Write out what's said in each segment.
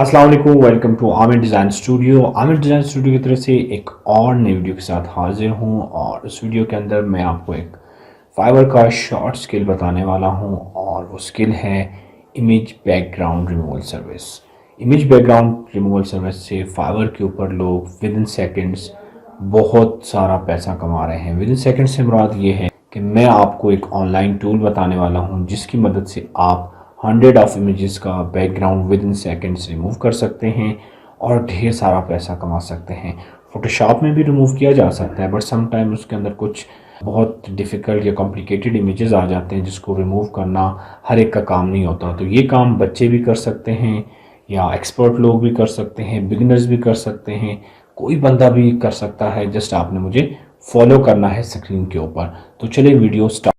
अस्सलाम वालेकुम, welcome to Aamir design studio. Aamir design studio की तरफ से एक और नई वीडियो के साथ हाजिर हूँ और इस वीडियो के अंदर मैं आपको एक फाइवर का शॉर्ट स्किल बताने वाला हूँ और वो स्किल है image background removal service. Image background removal service से फाइवर के ऊपर लोग विद इन सेकेंड्स बहुत सारा पैसा कमा रहे हैं। विद इन सेकेंड से मुराद ये है कि मैं आपको एक ऑनलाइन टूल बताने वाला हूँ जिसकी मदद से आप 100 ऑफ इमेजेस का background with in seconds remove कर सकते हैं और ढेर सारा पैसा कमा सकते हैं। फोटोशॉप में भी रिमूव किया जा सकता है बट सम टाइम उसके अंदर कुछ बहुत डिफ़िकल्ट या कॉम्प्लिकेटेड इमेजेस आ जाते हैं जिसको रिमूव करना हर एक का काम नहीं होता। तो ये काम बच्चे भी कर सकते हैं या एक्सपर्ट लोग भी कर सकते हैं, बिगिनर्स भी कर सकते हैं, कोई बंदा भी कर सकता है। जस्ट आपने मुझे फॉलो करना है स्क्रीन के ऊपर। तो चलिए वीडियो स्टार्ट।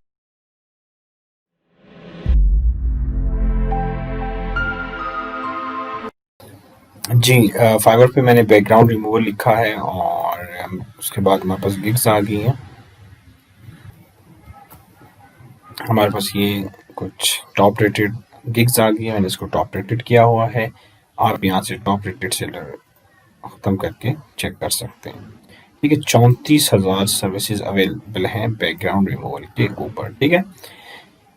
जी, फाइवर पे मैंने बैकग्राउंड रिमूवल लिखा है और उसके बाद हमारे पास गिग्स आ गई हैं। हमारे पास ये कुछ टॉप रेटेड गिग्स आ गई है, मैंने इसको टॉप रेटेड किया हुआ है। आप यहाँ से टॉप रेटेड सेलर ख़त्म करके चेक कर सकते हैं। ठीक है, 34,000 सर्विसेज अवेलेबल हैं बैकग्राउंड रिमूवल के ऊपर। ठीक है,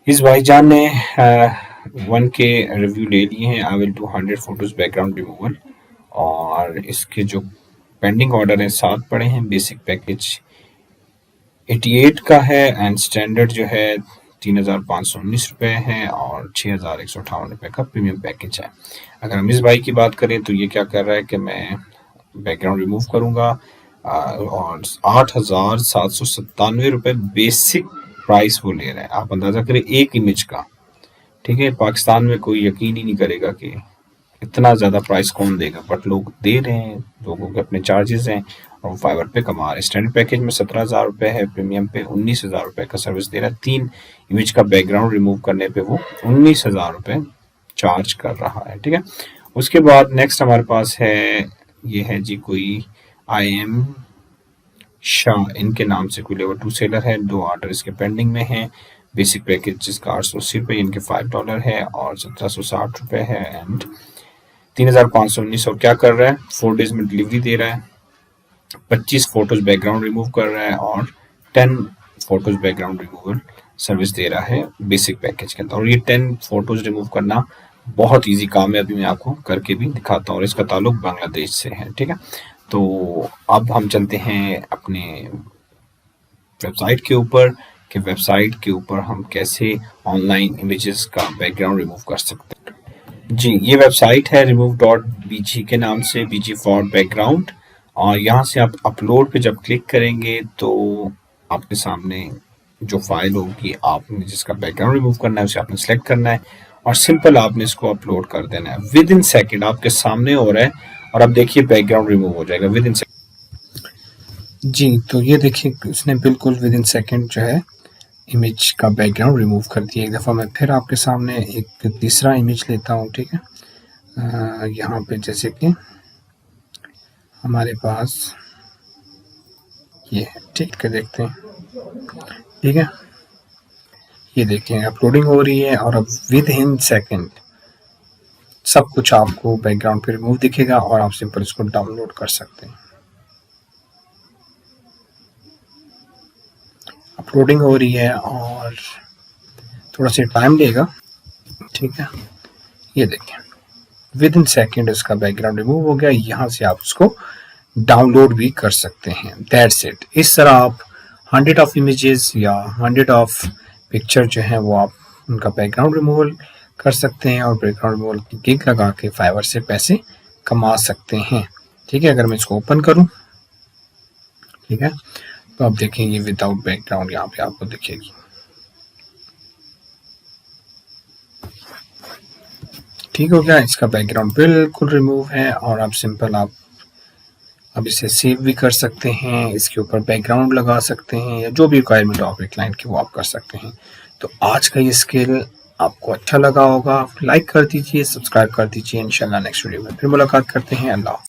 इस भाईजान ने 1K रिव्यू ले लिए हैं। I will do 100 photos background removal और इसके जो पेंडिंग ऑर्डर हैं 7 पड़े हैं। बेसिक पैकेज 88 का है एंड स्टैंडर्ड जो है 3,519 रुपये है और 6,158 रुपये का प्रीमियम पैकेज है। अगर हम इस भाई की बात करें तो ये क्या कर रहा है कि मैं बैकग्राउंड रिमूव करूँगा और 8,797 रुपये बेसिक प्राइस वो ले रहा है। आप अंदाज़ा करें एक इमेज का। ठीक है, पाकिस्तान में कोई यकीन ही नहीं करेगा कि इतना ज़्यादा प्राइस कौन देगा, बट लोग दे रहे हैं, लोगों के अपने चार्जेस हैं और वो फाइवर पे कमा रहे हैं। स्टैंडर्ड पैकेज में 17,000 रुपये है, प्रीमियम पे 19,000 रुपये का सर्विस दे रहा है। 3 इमेज का बैकग्राउंड रिमूव करने पे वो 19,000 रुपये चार्ज कर रहा है। ठीक है, उसके बाद नेक्स्ट हमारे पास है, ये है जी कोई IM शाह, इनके नाम से कोई लेवल 2 सेलर है। 2 ऑर्डर इसके पेंडिंग में हैं। बेसिक पैकेज जिसका 880 रुपये, इनके $5 है और 1760 रुपये है एंड 3,519। और क्या कर रहा है, 4 डेज में डिलीवरी दे रहा है। 25 फोटोज बैकग्राउंड रिमूव कर रहा है और 10 फोटोज बैकग्राउंड रिमूवल सर्विस दे रहा है बेसिक पैकेज के अंदर। और ये 10 फोटोज रिमूव करना बहुत इजी काम है, अभी मैं आपको करके भी दिखाता हूँ और इसका ताल्लुक बांग्लादेश से है। ठीक है, तो अब हम चलते हैं अपने वेबसाइट के ऊपर कि वेबसाइट के ऊपर हम कैसे ऑनलाइन इमेजेस का बैकग्राउंड रिमूव कर सकते हैं। जी, ये वेबसाइट है remove.bg के नाम से, bg फॉर बैकग्राउंड। और यहाँ से आप अपलोड पे जब क्लिक करेंगे तो आपके सामने जो फाइल होगी, आपने जिसका बैकग्राउंड रिमूव करना है उसे आपने सेलेक्ट करना है और सिंपल आपने इसको अपलोड कर देना है। विद इन सेकेंड आपके सामने हो रहा है और अब देखिए बैकग्राउंड रिमूव हो जाएगा विद इन सेकेंड। जी, तो ये देखिए इसने बिल्कुल विद इन सेकेंड जो है इमेज का बैकग्राउंड रिमूव कर दिया। एक दफ़ा मैं फिर आपके सामने एक तीसरा इमेज लेता हूँ। ठीक है, यहाँ पे जैसे कि हमारे पास ये है। ठीक है, देखते हैं। ठीक है, ये देखें अपलोडिंग हो रही है और अब विद इन सेकेंड सब कुछ आपको बैकग्राउंड पे रिमूव दिखेगा और आप सिंपल इसको डाउनलोड कर सकते हैं। अपलोडिंग हो रही है और थोड़ा सा टाइम लेगा। ठीक है, ये देखें विद इन सेकेंड इसका बैकग्राउंड रिमूव हो गया। यहाँ से आप उसको डाउनलोड भी कर सकते हैं। That's it. इस तरह आप 100 ऑफ इमेजेस या 100 ऑफ पिक्चर जो है वो आप उनका बैकग्राउंड रिमूवल कर सकते हैं और बैकग्राउंड रिमूवल की गिग लगा के फाइवर से पैसे कमा सकते हैं। ठीक है, अगर मैं इसको ओपन करूं, ठीक है, तो आप देखेंगे विदाउट बैकग्राउंड यहाँ पे आपको दिखेगी। ठीक हो गया, इसका बैकग्राउंड बिल्कुल रिमूव है और आप सिंपल आप अब इसे सेव भी कर सकते हैं, इसके ऊपर बैकग्राउंड लगा सकते हैं या जो भी रिक्वायरमेंट हो आपके क्लाइंट की वो आप कर सकते हैं। तो आज का ये स्किल आपको अच्छा लगा होगा, लाइक कर दीजिए, सब्सक्राइब कर दीजिए। इंशाल्लाह नेक्स्ट वीडियो में फिर मुलाकात करते हैं। अल्लाह।